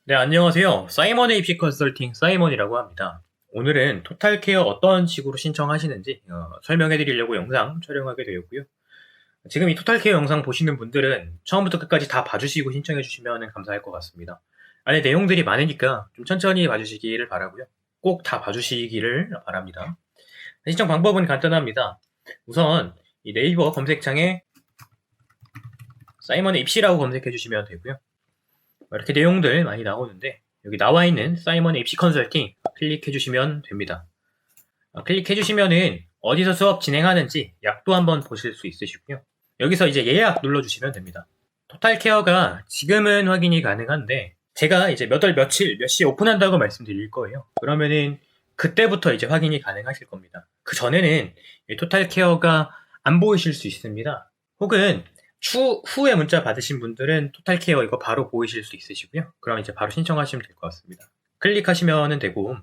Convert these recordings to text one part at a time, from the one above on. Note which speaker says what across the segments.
Speaker 1: 네, 안녕하세요. 사이먼 AP 컨설팅 사이먼이라고 합니다. 오늘은 토탈케어 어떤 식으로 신청하시는지 설명해 드리려고 영상 촬영하게 되었고요. 지금 이 토탈케어 영상 보시는 분들은 처음부터 끝까지 다 봐주시고 신청해 주시면 감사할 것 같습니다. 안에 내용들이 많으니까 좀 천천히 봐주시기를 바라고요. 꼭 다 봐주시기를 바랍니다. 신청 방법은 간단합니다. 우선 이 네이버 검색창에 사이먼의 입시라고 검색해 주시면 되고요. 이렇게 내용들 많이 나오는데 여기 나와 있는 사이먼의 입시 컨설팅 클릭해 주시면 됩니다. 클릭해 주시면은 어디서 수업 진행하는지 약도 한번 보실 수 있으시고요. 여기서 이제 예약 눌러 주시면 됩니다. 토탈케어가 지금은 확인이 가능한데 제가 이제 몇 월 며칠 몇 시에 오픈한다고 말씀드릴 거예요. 그러면은 그때부터 이제 확인이 가능하실 겁니다. 그 전에는 토탈케어가 안 보이실 수 있습니다. 혹은 추후에 문자 받으신 분들은 토탈케어 이거 바로 보이실 수 있으시고요. 그럼 이제 바로 신청하시면 될 것 같습니다. 클릭하시면 되고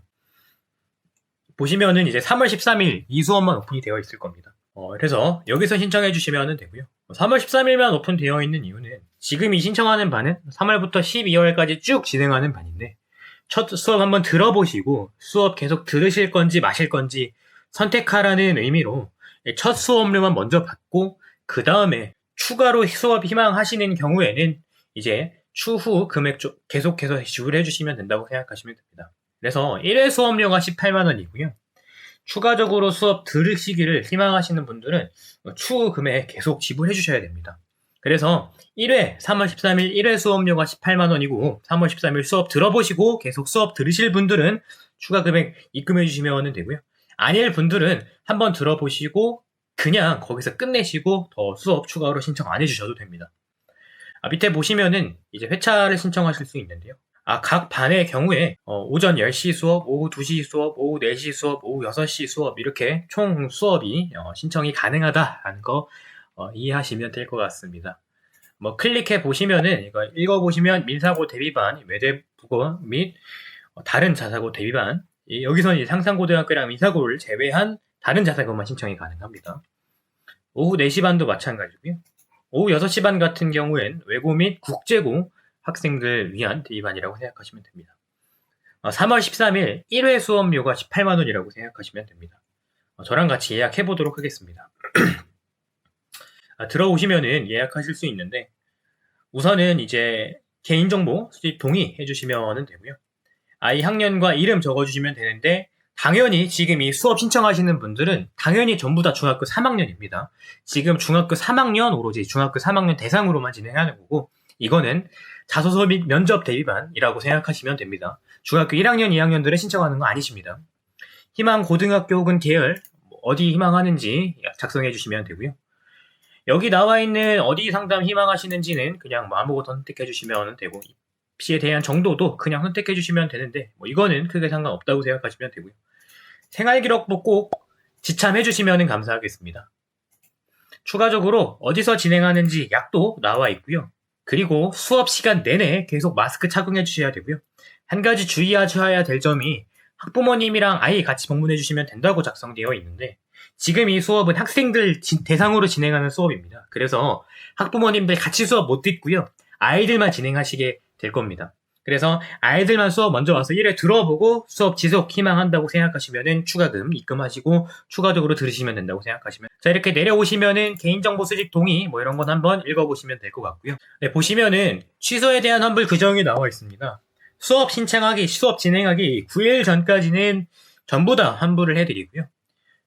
Speaker 1: 보시면은 이제 3월 13일 이 수업만 오픈이 되어 있을 겁니다. 그래서 여기서 신청해 주시면 되고요. 3월 13일만 오픈되어 있는 이유는 지금 이 신청하는 반은 3월부터 12월까지 쭉 진행하는 반인데 첫 수업 한번 들어보시고 수업 계속 들으실 건지 마실 건지 선택하라는 의미로 첫 수업료만 먼저 받고 그 다음에 추가로 수업 희망하시는 경우에는 이제 추후 금액 계속해서 지불해 주시면 된다고 생각하시면 됩니다. 그래서 1회 수업료가 18만원이고요. 추가적으로 수업 들으시기를 희망하시는 분들은 추후 금액 계속 지불해 주셔야 됩니다. 그래서 1회 3월 13일 1회 수업료가 18만원이고 3월 13일 수업 들어보시고 계속 수업 들으실 분들은 추가 금액 입금해 주시면 되고요. 아닐 분들은 한번 들어보시고 그냥 거기서 끝내시고 더 수업 추가로 신청 안 해주셔도 됩니다. 밑에 보시면은 이제 회차를 신청하실 수 있는데요. 각 반의 경우에 오전 10시 수업, 오후 2시 수업, 오후 4시 수업, 오후 6시 수업 이렇게 총 수업이 신청이 가능하다라는 거 이해하시면 될 것 같습니다. 클릭해 보시면은 이거 읽어보시면 민사고 대비반, 외대국어 및 다른 자사고 대비반 여기서는 상산고등학교랑 민사고를 제외한 다른 자사고만 신청이 가능합니다. 오후 4시 반도 마찬가지고요. 오후 6시 반 같은 경우엔 외고 및 국제고 학생들 위한 대비반이라고 생각하시면 됩니다. 3월 13일 1회 수업료가 18만원이라고 생각하시면 됩니다. 저랑 같이 예약해 보도록 하겠습니다. 들어오시면은 예약하실 수 있는데 우선은 이제 개인정보 수집 동의해 주시면 되고요. 아이 학년과 이름 적어주시면 되는데 당연히 지금 이 수업 신청하시는 분들은 당연히 전부 다 중학교 3학년입니다. 지금 중학교 3학년 오로지 중학교 3학년 대상으로만 진행하는 거고 이거는 자소서 및 면접 대비반이라고 생각하시면 됩니다. 중학교 1학년, 2학년들은 신청하는 거 아니십니다. 희망 고등학교 혹은 계열 어디 희망하는지 작성해 주시면 되고요. 여기 나와 있는 어디 상담 희망하시는지는 그냥 아무것도 선택해 주시면 되고 입시에 대한 정도도 그냥 선택해 주시면 되는데 이거는 크게 상관없다고 생각하시면 되고요. 생활기록부 꼭 지참해 주시면 감사하겠습니다. 추가적으로 어디서 진행하는지 약도 나와 있고요. 그리고 수업 시간 내내 계속 마스크 착용해 주셔야 되고요. 한 가지 주의하셔야 될 점이 학부모님이랑 아이 같이 방문해 주시면 된다고 작성되어 있는데 지금 이 수업은 학생들 대상으로 진행하는 수업입니다. 그래서 학부모님들 같이 수업 못 듣고요. 아이들만 진행하시게 될 겁니다. 그래서 아이들만 수업 먼저 와서 1회 들어보고 수업 지속 희망한다고 생각하시면은 추가금 입금하시고 추가적으로 들으시면 된다고 생각하시면 자 이렇게 내려오시면은 개인정보 수집 동의 이런 건 한번 읽어보시면 될 것 같고요. 네, 보시면은 취소에 대한 환불 규정이 나와 있습니다. 수업 신청하기, 수업 진행하기 9일 전까지는 전부 다 환불을 해드리고요.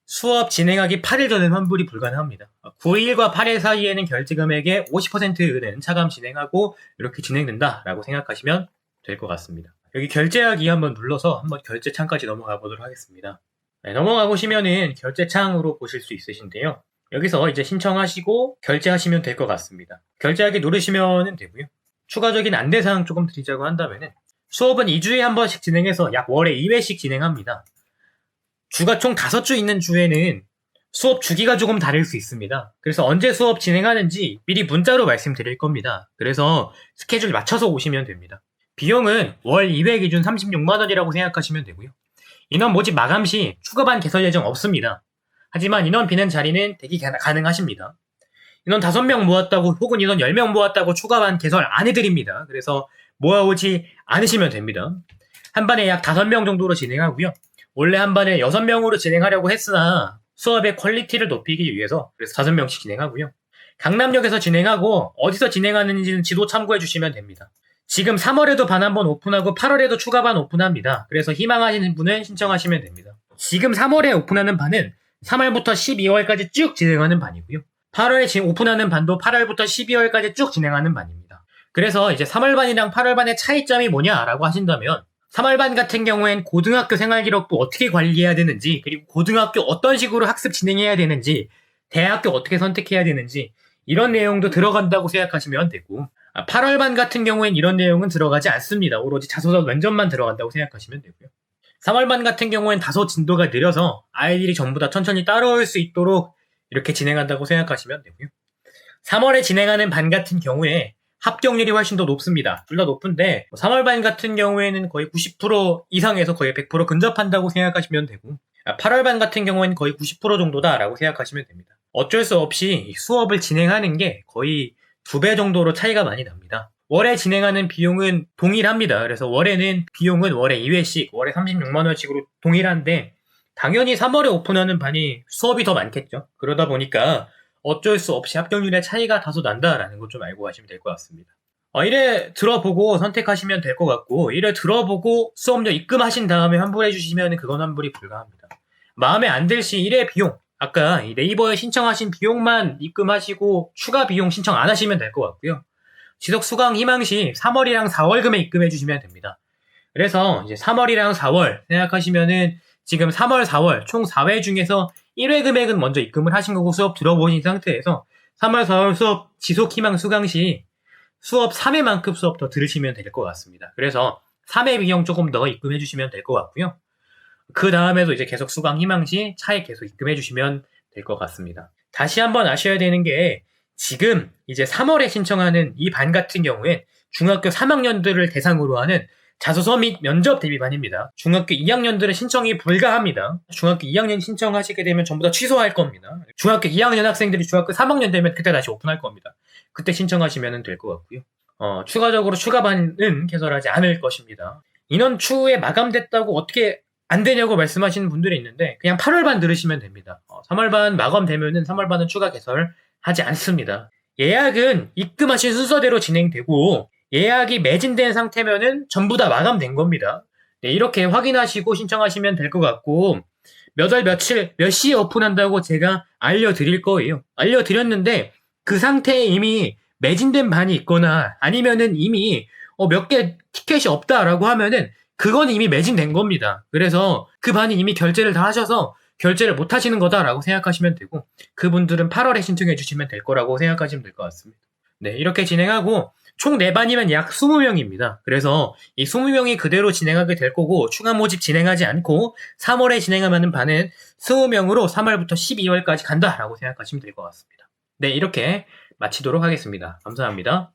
Speaker 1: 수업 진행하기 8일 전엔 환불이 불가능합니다. 9일과 8일 사이에는 결제 금액의 50%는 차감 진행하고 이렇게 진행된다라고 생각하시면 될 것 같습니다. 여기 결제하기 한번 눌러서 한번 결제창까지 넘어가 보도록 하겠습니다. 네, 넘어가 보시면은 결제창으로 보실 수 있으신데요. 여기서 이제 신청하시고 결제하시면 될 것 같습니다. 결제하기 누르시면 되고요. 추가적인 안내사항 조금 드리자고 한다면은 수업은 2주에 한 번씩 진행해서 약 월에 2회씩 진행합니다. 주가 총 5주 있는 주에는 수업 주기가 조금 다를 수 있습니다. 그래서 언제 수업 진행하는지 미리 문자로 말씀드릴 겁니다. 그래서 스케줄 맞춰서 오시면 됩니다. 비용은 월 2회 기준 36만원이라고 생각하시면 되고요. 인원 모집 마감 시 추가반 개설 예정 없습니다. 하지만 인원 비는 자리는 대기 가능하십니다. 인원 5명 모았다고 혹은 인원 10명 모았다고 추가반 개설 안 해드립니다. 그래서 모아오지 않으시면 됩니다. 한 반에 약 5명 정도로 진행하고요. 원래 한 반에 6명으로 진행하려고 했으나 수업의 퀄리티를 높이기 위해서 그래서 5명씩 진행하고요. 강남역에서 진행하고 어디서 진행하는지는 지도 참고해 주시면 됩니다. 지금 3월에도 반 한 번 오픈하고 8월에도 추가 반 오픈합니다. 그래서 희망하시는 분은 신청하시면 됩니다. 지금 3월에 오픈하는 반은 3월부터 12월까지 쭉 진행하는 반이고요. 8월에 오픈하는 반도 8월부터 12월까지 쭉 진행하는 반입니다. 그래서 이제 3월 반이랑 8월 반의 차이점이 뭐냐라고 하신다면 3월 반 같은 경우엔 고등학교 생활기록부 어떻게 관리해야 되는지, 그리고 고등학교 어떤 식으로 학습 진행해야 되는지, 대학교 어떻게 선택해야 되는지 이런 내용도 들어간다고 생각하시면 되고, 8월 반 같은 경우엔 이런 내용은 들어가지 않습니다. 오로지 자소서 면접만 들어간다고 생각하시면 되고요. 3월 반 같은 경우엔 다소 진도가 느려서 아이들이 전부 다 천천히 따라올 수 있도록 이렇게 진행한다고 생각하시면 되고요. 3월에 진행하는 반 같은 경우에 합격률이 훨씬 더 높습니다. 둘 다 높은데 3월 반 같은 경우에는 거의 90% 이상에서 거의 100% 근접한다고 생각하시면 되고, 8월 반 같은 경우에는 거의 90% 정도다라고 생각하시면 됩니다. 어쩔 수 없이 수업을 진행하는 게 거의 2배 정도로 차이가 많이 납니다. 월에 진행하는 비용은 동일합니다. 그래서 월에는 비용은 월에 2회씩 월에 36만 원씩으로 동일한데, 당연히 3월에 오픈하는 반이 수업이 더 많겠죠. 그러다 보니까 어쩔 수 없이 합격률의 차이가 다소 난다라는 걸 좀 알고 가시면 될 것 같습니다. 이래 들어보고 선택하시면 될 것 같고, 이래 들어보고 수업료 입금하신 다음에 환불해 주시면 그건 환불이 불가합니다. 마음에 안 들 시 1회 비용, 아까 네이버에 신청하신 비용만 입금하시고 추가 비용 신청 안 하시면 될 것 같고요. 지속 수강 희망 시 3월이랑 4월금에 입금해 주시면 됩니다. 그래서 이제 3월이랑 4월 생각하시면은 지금 3월, 4월 총 4회 중에서 1회 금액은 먼저 입금을 하신 거고 수업 들어보신 상태에서 3월, 4월 수업 지속 희망 수강 시 수업 3회만큼 수업 더 들으시면 될 것 같습니다. 그래서 3회 비용 조금 더 입금해 주시면 될 것 같고요. 그 다음에도 이제 계속 수강 희망 시 차액 계속 입금해 주시면 될 것 같습니다. 다시 한번 아셔야 되는 게, 지금 이제 3월에 신청하는 이 반 같은 경우엔 중학교 3학년들을 대상으로 하는 자소서 및 면접 대비반입니다. 중학교 2학년들은 신청이 불가합니다. 중학교 2학년 신청하시게 되면 전부 다 취소할 겁니다. 중학교 2학년 학생들이 중학교 3학년 되면 그때 다시 오픈할 겁니다. 그때 신청하시면 될 것 같고요. 추가적으로 추가반은 개설하지 않을 것입니다. 인원 추후에 마감됐다고 어떻게 안 되냐고 말씀하시는 분들이 있는데, 그냥 8월 반 들으시면 됩니다. 3월 반 마감되면은 3월 반은 추가 개설하지 않습니다. 예약은 입금하신 순서대로 진행되고, 예약이 매진된 상태면은 전부 다 마감된 겁니다. 네, 이렇게 확인하시고 신청하시면 될 것 같고, 몇 월 며칠 몇 시에 오픈한다고 제가 알려드릴 거예요. 알려드렸는데 그 상태에 이미 매진된 반이 있거나 아니면은 이미 몇 개 티켓이 없다라고 하면은 그건 이미 매진된 겁니다. 그래서 그 반이 이미 결제를 다 하셔서 결제를 못 하시는 거다라고 생각하시면 되고, 그분들은 8월에 신청해 주시면 될 거라고 생각하시면 될 것 같습니다. 네, 이렇게 진행하고 총 4반이면 약 20명입니다. 그래서 이 20명이 그대로 진행하게 될 거고, 추가 모집 진행하지 않고 3월에 진행하는 반은 20명으로 3월부터 12월까지 간다라고 생각하시면 될 것 같습니다. 네, 이렇게 마치도록 하겠습니다. 감사합니다.